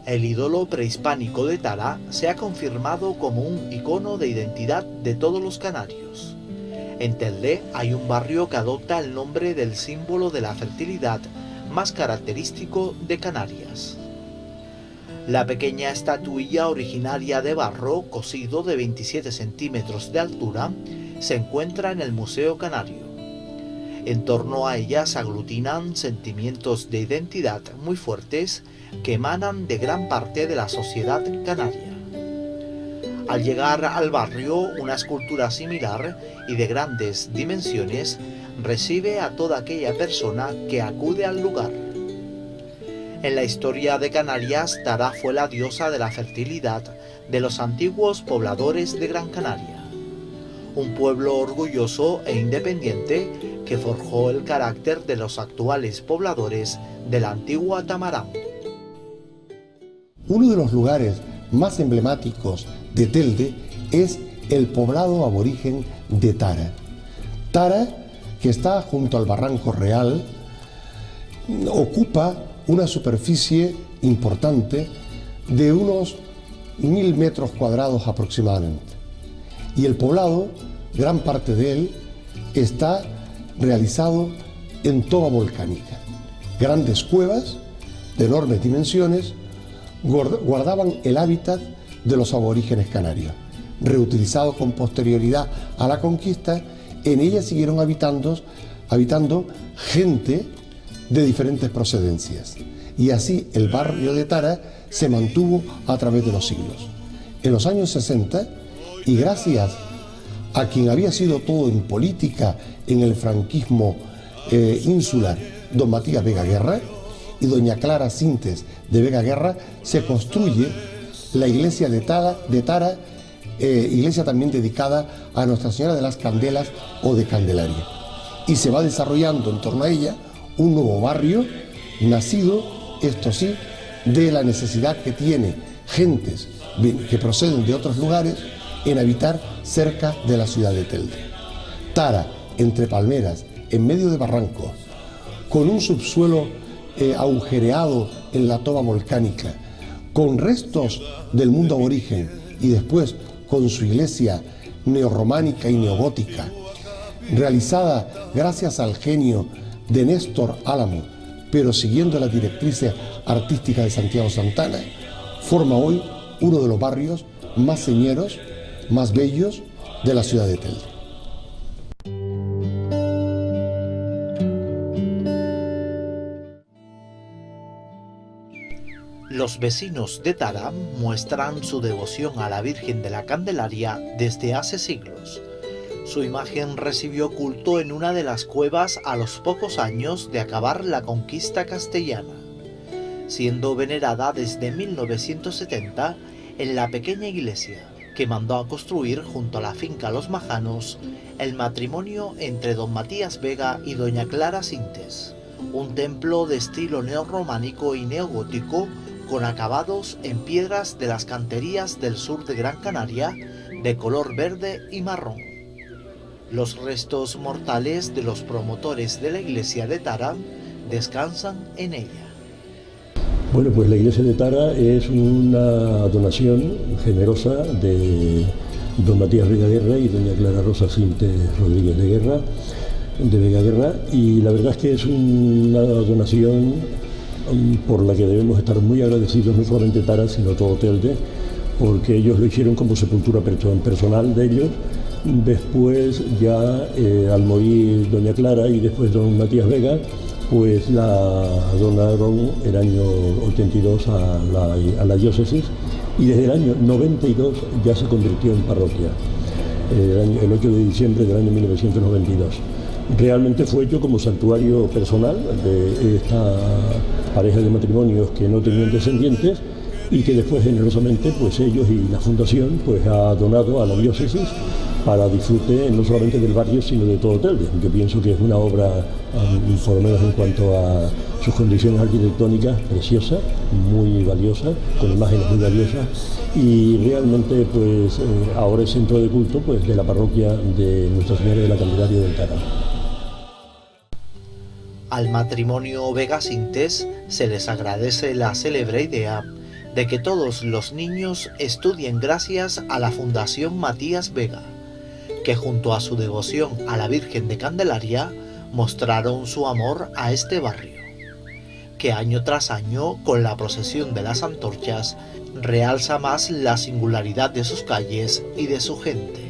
El ídolo prehispánico de Tara se ha confirmado como un icono de identidad de todos los canarios. En Telde hay un barrio que adopta el nombre del símbolo de la fertilidad más característico de Canarias. La pequeña estatuilla originaria de barro cosido de 27 centímetros de altura se encuentra en el Museo Canario. En torno a ella se aglutinan sentimientos de identidad muy fuertes que emanan de gran parte de la sociedad canaria. Al llegar al barrio, una escultura similar y de grandes dimensiones recibe a toda aquella persona que acude al lugar. En la historia de Canarias, Tara fue la diosa de la fertilidad de los antiguos pobladores de Gran Canaria, un pueblo orgulloso e independiente que forjó el carácter de los actuales pobladores de la antigua Tamarán. Uno de los lugares más emblemáticos de Telde es el poblado aborigen de Tara. Tara, que está junto al Barranco Real, ocupa una superficie importante de unos 1000 metros cuadrados aproximadamente. Y el poblado, gran parte de él, está realizado en toba volcánica. Grandes cuevas de enormes dimensiones guardaban el hábitat de los aborígenes canarios. Reutilizado con posterioridad a la conquista, en ellas siguieron habitando gente de diferentes procedencias. Y así el barrio de Tara se mantuvo a través de los siglos. En los años 60, y gracias a quien había sido todo en política en el franquismo insular, don Matías Vega Guerra, y doña Clara Sintes de Vega Guerra, se construye la iglesia de Tara, iglesia también dedicada a Nuestra Señora de las Candelas o de Candelaria. Y se va desarrollando en torno a ella un nuevo barrio, nacido, esto sí, de la necesidad que tiene gentes que proceden de otros lugares en habitar cerca de la ciudad de Telde. Tara, entre palmeras, en medio de barrancos, con un subsuelo agujereado en la toba volcánica, con restos del mundo aborigen y después con su iglesia neorrománica y neogótica, realizada gracias al genio de Néstor Álamo, pero siguiendo las directrices artísticas de Santiago Santana, forma hoy uno de los barrios más señeros, más bellos de la ciudad de Telde. Los vecinos de Tara muestran su devoción a la Virgen de la Candelaria desde hace siglos. Su imagen recibió culto en una de las cuevas a los pocos años de acabar la conquista castellana, siendo venerada desde 1970 en la pequeña iglesia que mandó a construir junto a la finca Los Majanos el matrimonio entre don Matías Vega y doña Clara Sintes, un templo de estilo neorrománico y neogótico con acabados en piedras de las canterías del sur de Gran Canaria de color verde y marrón. Los restos mortales de los promotores de la iglesia de Tara descansan en ella. Bueno, pues la iglesia de Tara es una donación generosa de don Matías Vega Guerra y doña Clara Rosa Sintes Rodríguez de Vega Guerra, y la verdad es que es una donación por la que debemos estar muy agradecidos, no solamente Tara, sino todo Telde, porque ellos lo hicieron como sepultura personal de ellos. Después ya al morir doña Clara y después don Matías Vega, pues la donaron el año 82 a la diócesis, y desde el año 92 ya se convirtió en parroquia, el 8 de diciembre del año 1992. Realmente fue hecho como santuario personal de esta pareja de matrimonios que no tenían descendientes, y que después generosamente pues ellos y la fundación pues ha donado a la diócesis para disfrute no solamente del barrio sino de todo Telde. Yo pienso que es una obra, por lo menos en cuanto a sus condiciones arquitectónicas, preciosa, muy valiosa, con imágenes muy valiosas, y realmente pues ahora es centro de culto pues de la parroquia de Nuestra Señora de la Candelaria del Tara. Al matrimonio Vega Sintes se les agradece la célebre idea de que todos los niños estudien gracias a la Fundación Matías Vega, que junto a su devoción a la Virgen de Candelaria mostraron su amor a este barrio, que año tras año, con la procesión de las antorchas, realza más la singularidad de sus calles y de su gente.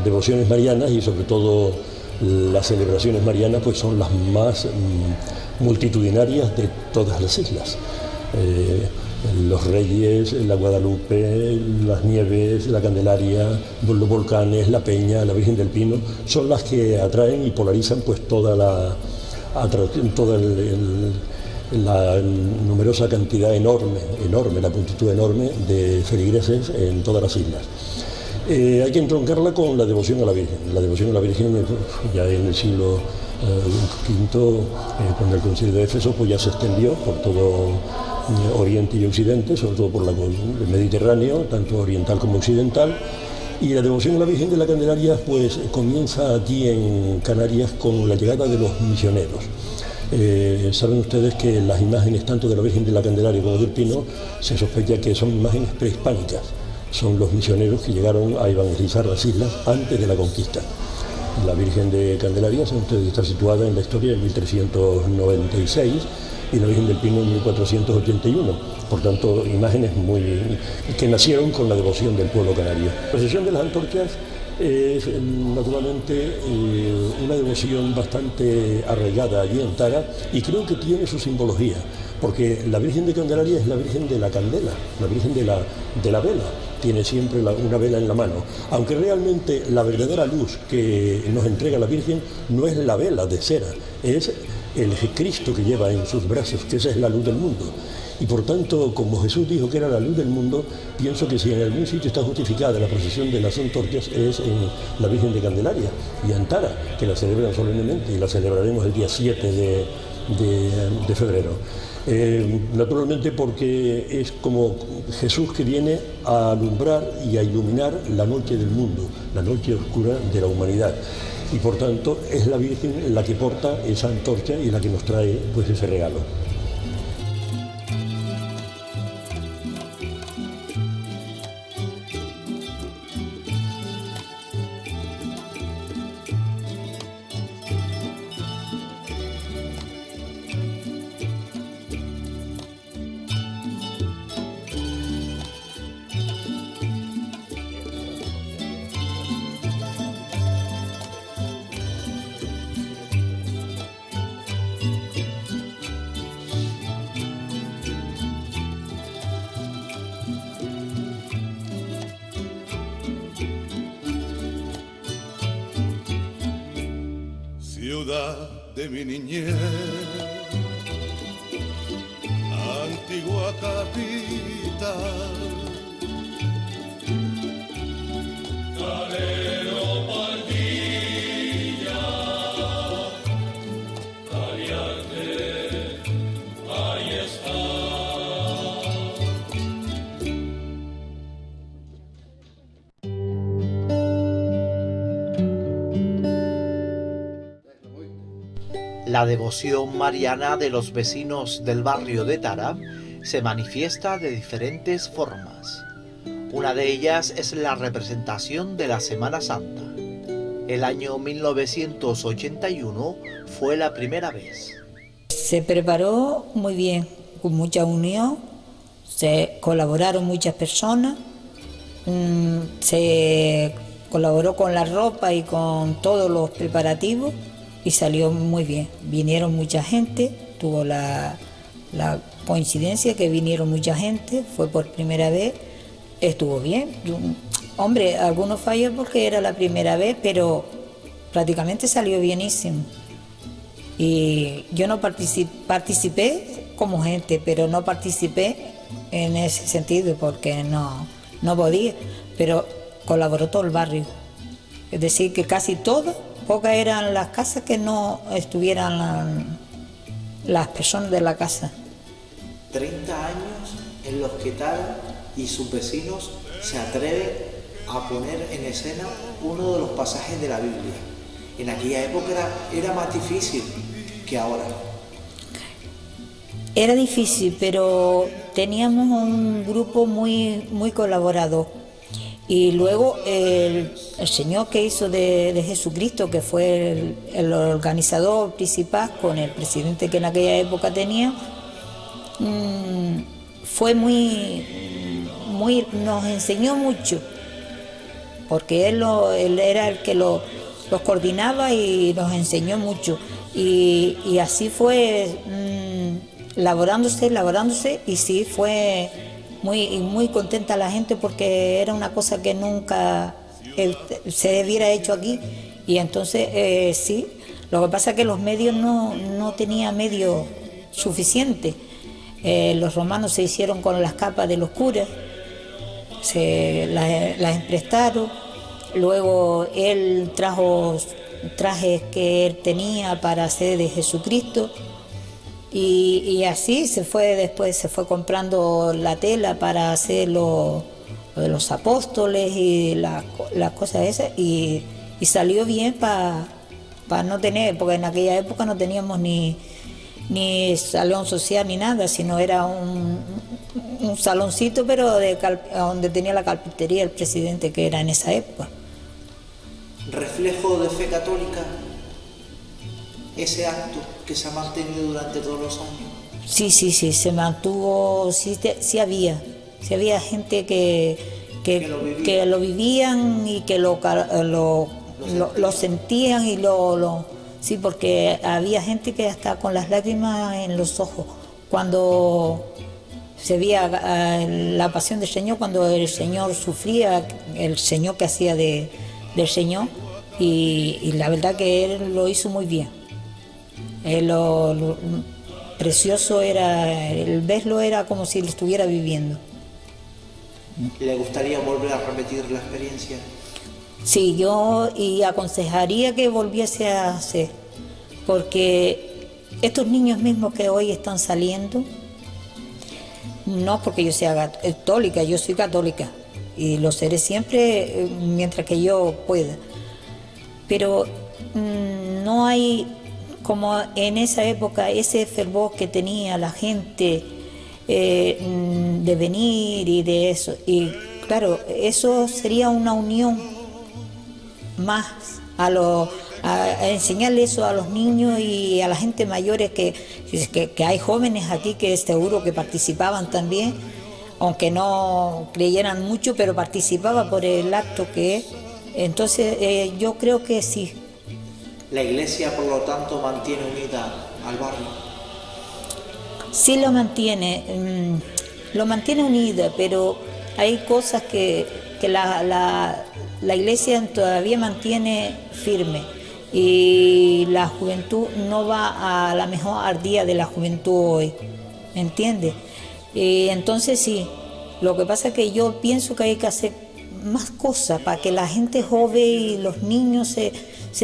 Devociones marianas y sobre todo las celebraciones marianas pues son las más multitudinarias de todas las islas. Los Reyes, la Guadalupe, las Nieves, la Candelaria, los volcanes, la Peña, la Virgen del Pino, son las que atraen y polarizan pues toda la numerosa cantidad enorme, la multitud enorme de feligreses en todas las islas. Hay que entroncarla con la devoción a la Virgen. La devoción a la Virgen ya en el siglo V, con el Concilio de Éfeso, pues ya se extendió por todo Oriente y Occidente, sobre todo por el Mediterráneo, tanto oriental como occidental. Y la devoción a la Virgen de la Candelaria pues comienza aquí en Canarias con la llegada de los misioneros. Saben ustedes que las imágenes tanto de la Virgen de la Candelaria como del Pino se sospecha que son imágenes prehispánicas. Son los misioneros que llegaron a evangelizar las islas antes de la conquista. La Virgen de Candelaria, saben ustedes, está situada en la historia en 1396 y la Virgen del Pino en 1481. Por tanto, imágenes que nacieron con la devoción del pueblo canario. La procesión de las antorchas es naturalmente una devoción bastante arraigada allí en Tara, y creo que tiene su simbología, porque la Virgen de Candelaria es la Virgen de la candela, la Virgen de la vela. Tiene siempre una vela en la mano, aunque realmente la verdadera luz que nos entrega la Virgen no es la vela de cera, es el Cristo que lleva en sus brazos, que esa es la luz del mundo. Y por tanto, como Jesús dijo que era la luz del mundo, pienso que si en algún sitio está justificada la procesión de las antorchas es en la Virgen de Candelaria y en Tara, que la celebran solemnemente, y la celebraremos el día 7 de febrero. Naturalmente porque es como Jesús que viene a alumbrar y a iluminar la noche del mundo, la noche oscura de la humanidad, y por tanto es la Virgen la que porta esa antorcha y la que nos trae pues ese regalo. Ciudad de mi niñez, antigua capital, Calero, Maldilla, Caliante, ahí está. La devoción mariana de los vecinos del barrio de Tara se manifiesta de diferentes formas. Una de ellas es la representación de la Semana Santa. El año 1981 fue la primera vez. Se preparó muy bien, con mucha unión, se colaboraron muchas personas, se colaboró con la ropa y con todos los preparativos, y salió muy bien. Vinieron mucha gente, tuvo la coincidencia que vinieron mucha gente, fue por primera vez, estuvo bien. Hombre, algunos fallos porque era la primera vez, pero prácticamente salió bienísimo. Y yo no participé como gente, pero no participé en ese sentido porque no podía, pero colaboró todo el barrio. Es decir, que casi todas, pocas eran las casas que no estuvieran las personas de la casa. 30 años en los que Tara y sus vecinos se atreven a poner en escena uno de los pasajes de la Biblia. En aquella época era más difícil que ahora. Era difícil, pero teníamos un grupo muy colaborador. Y luego el señor que hizo de Jesucristo, que fue el organizador principal con el presidente que en aquella época tenía, fue nos enseñó mucho, porque él era el que los coordinaba y nos enseñó mucho. Y así fue laborándose, y sí fue muy contenta la gente porque era una cosa que nunca se hubiera hecho aquí. Y entonces sí, lo que pasa es que los medios no tenían medios suficientes. Los romanos se hicieron con las capas de los curas, las emprestaron. Luego él trajo trajes que él tenía para hacer de Jesucristo, y así después se fue comprando la tela para hacer lo de los apóstoles y las cosas esas, y salió bien para no tener, porque en aquella época no teníamos ni salón social ni nada, sino era un saloncito, pero donde tenía la carpintería el presidente, que era en esa época. Reflejo de fe católica, ese acto que se ha mantenido durante todos los años. Sí, se mantuvo, sí había gente que lo vivían y que lo sentían, y sí, porque había gente que hasta con las lágrimas en los ojos cuando se veía la pasión del Señor, cuando el Señor sufría, el Señor que hacía del Señor, y la verdad que él lo hizo muy bien. Lo precioso era, el verlo era como si lo estuviera viviendo. ¿Le gustaría volver a repetir la experiencia? Sí, yo aconsejaría que volviese a hacer, porque estos niños mismos que hoy están saliendo, no porque yo sea católica, yo soy católica y lo seré siempre mientras que yo pueda, pero no hay como en esa época ese fervor que tenía la gente de venir y de eso, y claro, eso sería una unión más a enseñarle eso a los niños y a la gente mayores, que hay jóvenes aquí que seguro que participaban también, aunque no creyeran mucho, pero participaban por el acto que es. Entonces yo creo que sí. ¿La iglesia, por lo tanto, mantiene unida al barrio? Sí lo mantiene unida, pero hay cosas que la iglesia todavía mantiene firme, y la juventud no va a la mejor ardía de la juventud hoy, ¿me entiendes? Entonces sí, lo que pasa es que yo pienso que hay que hacer más cosas para que la gente joven y los niños se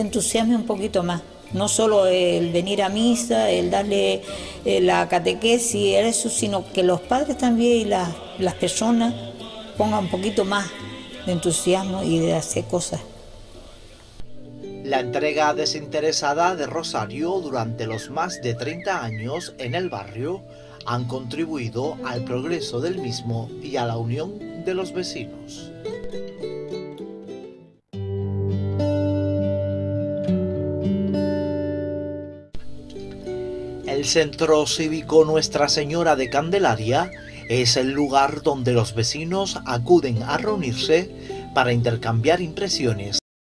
entusiasmen un poquito más. No solo el venir a misa, el darle la catequesis, eso, sino que los padres también y las personas pongan un poquito más de entusiasmo y de hacer cosas. La entrega desinteresada de Rosario durante los más de 30 años en el barrio han contribuido al progreso del mismo y a la unión de los vecinos. El Centro Cívico Nuestra Señora de Candelaria es el lugar donde los vecinos acuden a reunirse para intercambiar impresiones